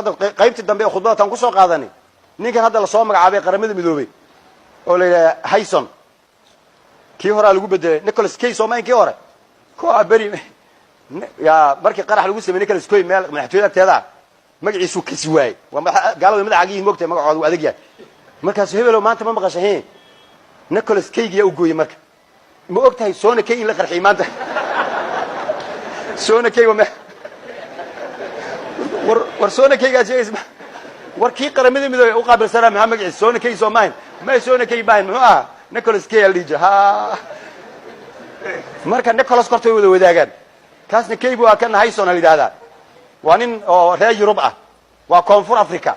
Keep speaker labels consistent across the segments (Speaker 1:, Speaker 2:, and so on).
Speaker 1: qaybtii dambe ee khudbada tan ku soo qaadanay ninkan hadda la soo magacaabay qaramada midoobay oo la yiraahdo Hayson kii hore lagu bedelay Nicholas Cage oo maankii hore ko abari ya markii qarax lagu sameeyay Nicholas Cage meel madaxtooyada teeda magaciisu kasi waay waa gaalada madaxaagii moogtay magacoodu waa adag yahay markaas hebelo maanta ma maqashay Nicholas Cage yaa u gooyay marka ma ogtahay Sona Cage in la qarxay maanta Sona Cage war Sona Cage ajees warkii qaramada midoobay u qaabilsanaa Maxamed Ciise Sona Cage Soomaaliya ma Sona Cage baan muxuu ah Nicholas Cage liija ha marka Nicholas kortay wada wadaagaan kaasna Cage waa kan Hayson la yiraahdaa waa nin oo reer Yurub ah waa Koonfur Afrika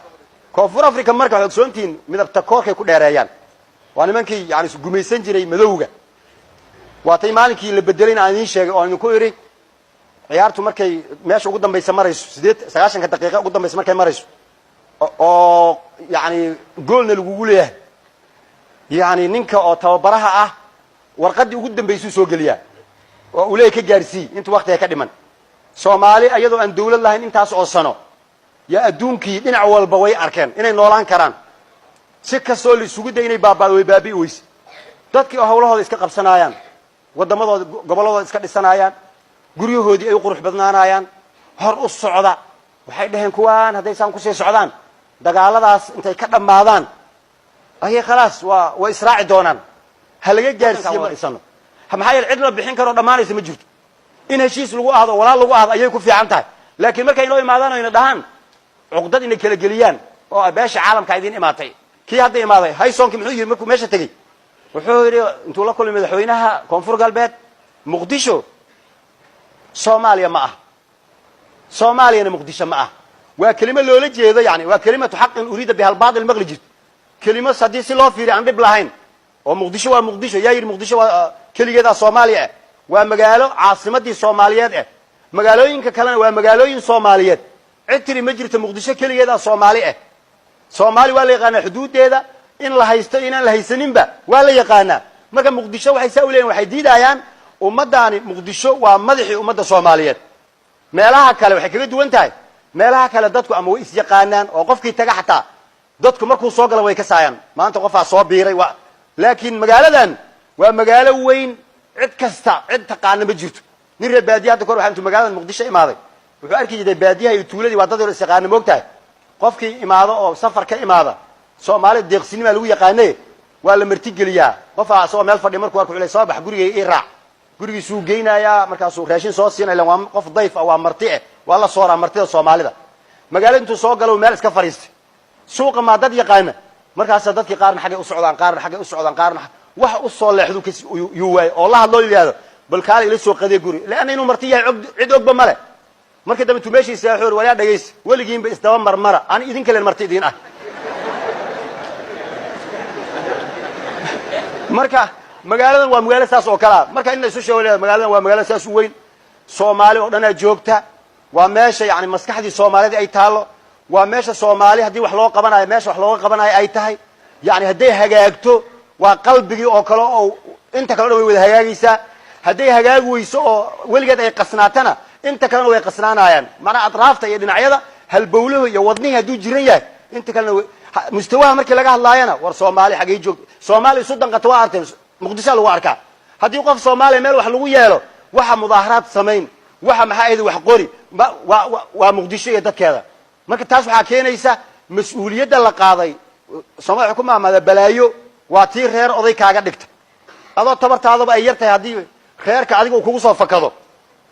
Speaker 1: marka waxay ogsoontiin midabta koorkay ku dheereeyaan waa nimankii yaani gumaysan jiray madowga waa tay maalinkii la bedelay aan idin sheegay oo aan ku iri ciyaartu markay meesha ugu dambaysa marayso 9 daqiiqo ugu dambaysa markay marayso oo yaani goolna lagu leeyahay yaani ninka oo tababaraha ah warqadii ugu dambaysay soo galiya oo uu leeyahay ka gaarsi inta waqti ay ka dhiman Soomaali ayadoo aan dawlad lahayn intaas oo sano ya adduunkii dhinac walba way arkeen inay noolaan karaan si kastoo la isugu day inay baabi weys dadkii hawlahooda iska qabsanayaan wadamadooda goboladooda iska dhisanayaan guryahoodii ay qurux badnaanayaan hor u socda waxay dhaheen kuwaan haday saan ku sii socdaan dagaaladaas intay ka dhamaadaan ayay khalaas waa israaci doonaan halaga gaarsiyo ma isano maxay cid la bixin karo dhamaanaysa ma jirto in heshiis lagu aado walaal lagu aado ayay ku fiican tahay laakiin markay inoo imaadaan ay dhahaan uqdad inay kala geliyaan oo beesha caalamka idin imaatay kii hadda imaaday Hayson muxuu yiri markuu meesha tagay wuxuu yiri intuu la kulmay madaxweynaha Koonfur Galbeed Muqdisho Soomaaliya ma ah Soomaaliyana Muqdisho ma ah waa kelimo loola jeedo yaani waa kelimatu xaqin urida biha al-baadil maqliji kelimo sadii si loo fiiri aan dib lahayn oo Muqdisho waa Muqdisho yaa yiri Muqdisho waa kaligeeda Soomaaliya waa magaalo caasimadii Soomaaliyeed ah magaalooyinka kalena waa magaalooyin Soomaaliyeed citri ma jirto Muqdisho kaligeeda Soomaali ah Soomaali waa la yaqaan xuduudeeda in la haysto inaan la haysaninba waa la yaqaan marka Muqdisho waxay saawileen waxay diidayaan ummadaani Muqdisho waa madaxii ummadda Soomaaliyeed meelaha kale waxay kaga duwan tahay meelaha kale dadku ama way is yaqaanaan oo qofkii taga xataa dadku markuu soo galo way ka saayaan maanta qofaa soo biiray laakiin magaaladan waa magaalo weyn cid kasta cid taqaan ma jirto nin reer baadiyaha kor waxaan tu magaalada Muqdisho imaaday wuxuu arkay jiray baadiyaha iyo tuuladii waa dad is yaqaan moogtahay qofkii imaado oo safar ka imaada Soomaali deeqsinima lagu yaqaanay waa la marti geliyaa qofaa soo meel fadhi markuu arko soo bax gurigay raac gurigiisu geynaya markaasuu raashin soo siinay waa qof dayf waa marti waa la soo martida Soomaalida magaalada intuu soo galo meel iska fariistay suuqa ma dad yaqaan markaas dadkii qaarna xagee u socdaan qaarna wax u soo leexdu uu way oo la hadloo yiraahdo bal kaal ila soo qaday guri laana inuu marti yahay cid ogba male markii dambe tu meeshii saaxoor wala dhageys waligiinba isdaba marmara aan idin kale marti idin ah marka magaaladan waa magaalo saas oo kala marka in la isu sheego magaaladan waa magaalo saas u weyn Soomaali oo dhan joogta waa meesha yaani maskaxdii Soomaalida ay taalo waa meesha Soomaali hadii wax loo qabanayo meesha wax looga qabanayo ay tahay yaani haday hagaagto waa qalbigi oo kale oo inta kale way wada hagaagaysa haday hagaag weyso oo waligeed ay qasnaatana inta kale way qasnaanayaan mana atraafta iyo dhinacyada hal bawluhu iyo wadnihi haduu jiran yahay inta kale mustawaha markii laga hadlaayana war Soomaali xagee joog Soomaali sudan qatwa arteen Muqdisho lagu arkaa hadii qof Soomaali meel wax lagu yeelo waxa mudaaharaad sameyn waxa maxaa wax qori waa Muqdisho iyo dadkeeda marka taas waxa keenaysa mas'uuliyadda la qaaday Soomaali xukuumadda balaayo waa tii reer oday kaaga dhigta adoo tabartaadaba ay yartay hadii reerka adiga uu kugu soo fakado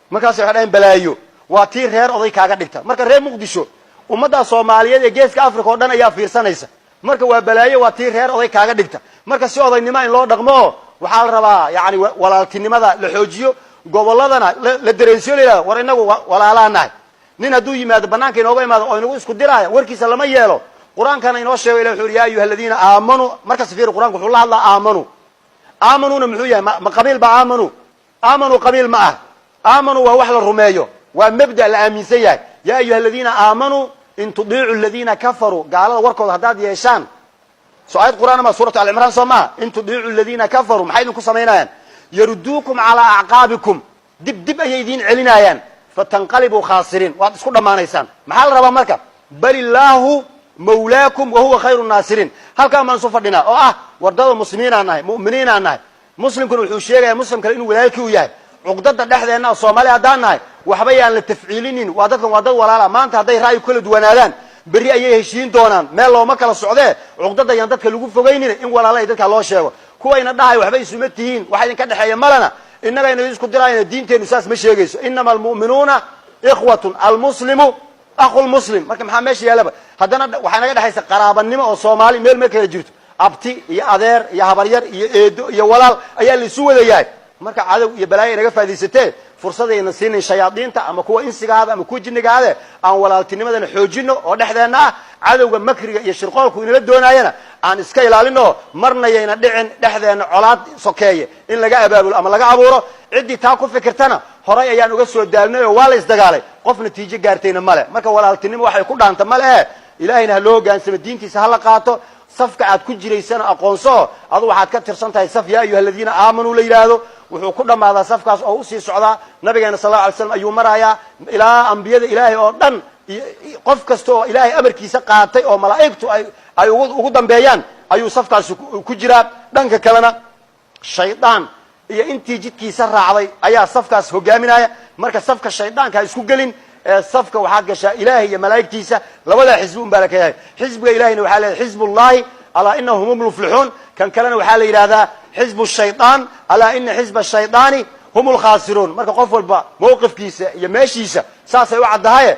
Speaker 1: markaas waxa dhayn balaayo waa tii reer oday kaaga dhigta marka reer Muqdisho ummadda Soomaaliyeed ee geeska Afrika oo dhan ayaa fiirsanaysa marka waa balaayo waa tii reer oday kaaga dhigta marka si odaynimo in loo dhaqmo waxa la rabaa yaani walaaltinimada la xoojiyo goboladana la dareensiyo leeyahay war inagu walaalaanahay nin haduu yimaado banaanka inooga imaado oo inagu isku diraayo warkiisa lama yeelo quraankana inoo sheego ilaahay wuxuu yaa ayyuhalladina aamanu marka safiir quraanku wuxuu la hadlaa aamanuna muxuu yahay ma qabiil ba aamanu qabiil ma aamanu waa wax la rumeeyo waa mabda la aaminsan yahay yaa ayyuhalladina aamanu in tudii'u alladina kafaru qaalada warkooda hadaad yeeshaan سؤال القرآن ما سورة العمران سماها إن تطيعوا الذين كفروا محيدكم سمينايان يردوكم على أعقابكم دب أيدين علينايان فتنقلبوا خاسرين واتسكوا ما نيسان محل ربا مركب بل الله مولاكم وهو خير الناصرين هل كان من صفدنا ورداد المسلمين عنها مؤمنين عنها مسلم كانوا يحوشيها يا مسلم كانوا ولايك وياه عقدة دحدنا الصومالي عدانا وحبيا للتفعيلين وعدتهم وعدد ولا ما أنت هذي رأي كل دوانالان بري أيه هشين دونان ما الله ما كلا السعودية عقدة يندك اللي فوقينين إن ولا لا يدك الله شيء كوين الدعاء وحبي سمتين واحد كده حيا ملنا إننا ينزل كدراين الدين تنساس مش يجيس إنما المؤمنون إخوة المسلم أخو المسلم ما كم حماش يا لبا هذانا وحنا كده حيس قرابة نما الصومالي ميل ما كده جرت أبتي يا أدير يا هبرير يا ولال أي اللي سوى ذا جاي marka cadow iyo balaayo inaga faa'iideysatay fursadayna siinay shayaadiinta ama kuwa insigaada ama kuwa jinnigaada aan walaaltinimadan xoojino oo dhexdeena ah cadowga makriga iyo shirqoolku inala doonayana aan iska ilaalino marna yeena dhicin dhexdeena colaad sokeeye in laga abaabulo ama laga abuuro cidii taa ku fikirtana horay ayaan uga soo daalnay oo waa la isdagaalay qof natiijo gaartayna male marka walaaltinimo waxay ku dhaanta male ilaahayna loo gaansamo diintiisa hala qaato صفك عاد كجريسنا أقونصه هذا واحد كتر سنتها صف يا أيها الذين آمنوا ليلاذو وحكنا مع هذا صفك أو سي سعدا نبينا صلى الله عليه وسلم أيوم مرايا إلى أنبياء إلهي أردن قف كستو إلهي أمر كيس قاتي أو ملائكته أي وقدم بيان أيو صفك كجرا دنك كلنا الشيطان يا أنت جيت كيس الرعوي أيا صفك هو جامنا مركز صفك الشيطان كايسكو جلين صفقة وحاجة إلهي يا ملائكتيسة لولا حزبون بالك حزب إلهي وحاله حزب الله على إنهم هم المفلحون كان كلنا وحاله هذا حزب الشيطان على إن حزب الشيطان هم الخاسرون مركب قفل بقى موقف كيسة يمشيسة ساسة وعد هاي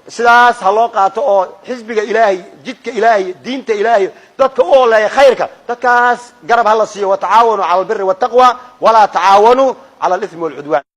Speaker 1: سلاس هلاقة حزب إلهي جدك إلهي دينك إلهي تك أول خيرك تكاس قرب هلا سي وتعاونوا على البر والتقوى ولا تعاونوا على الإثم والعدوان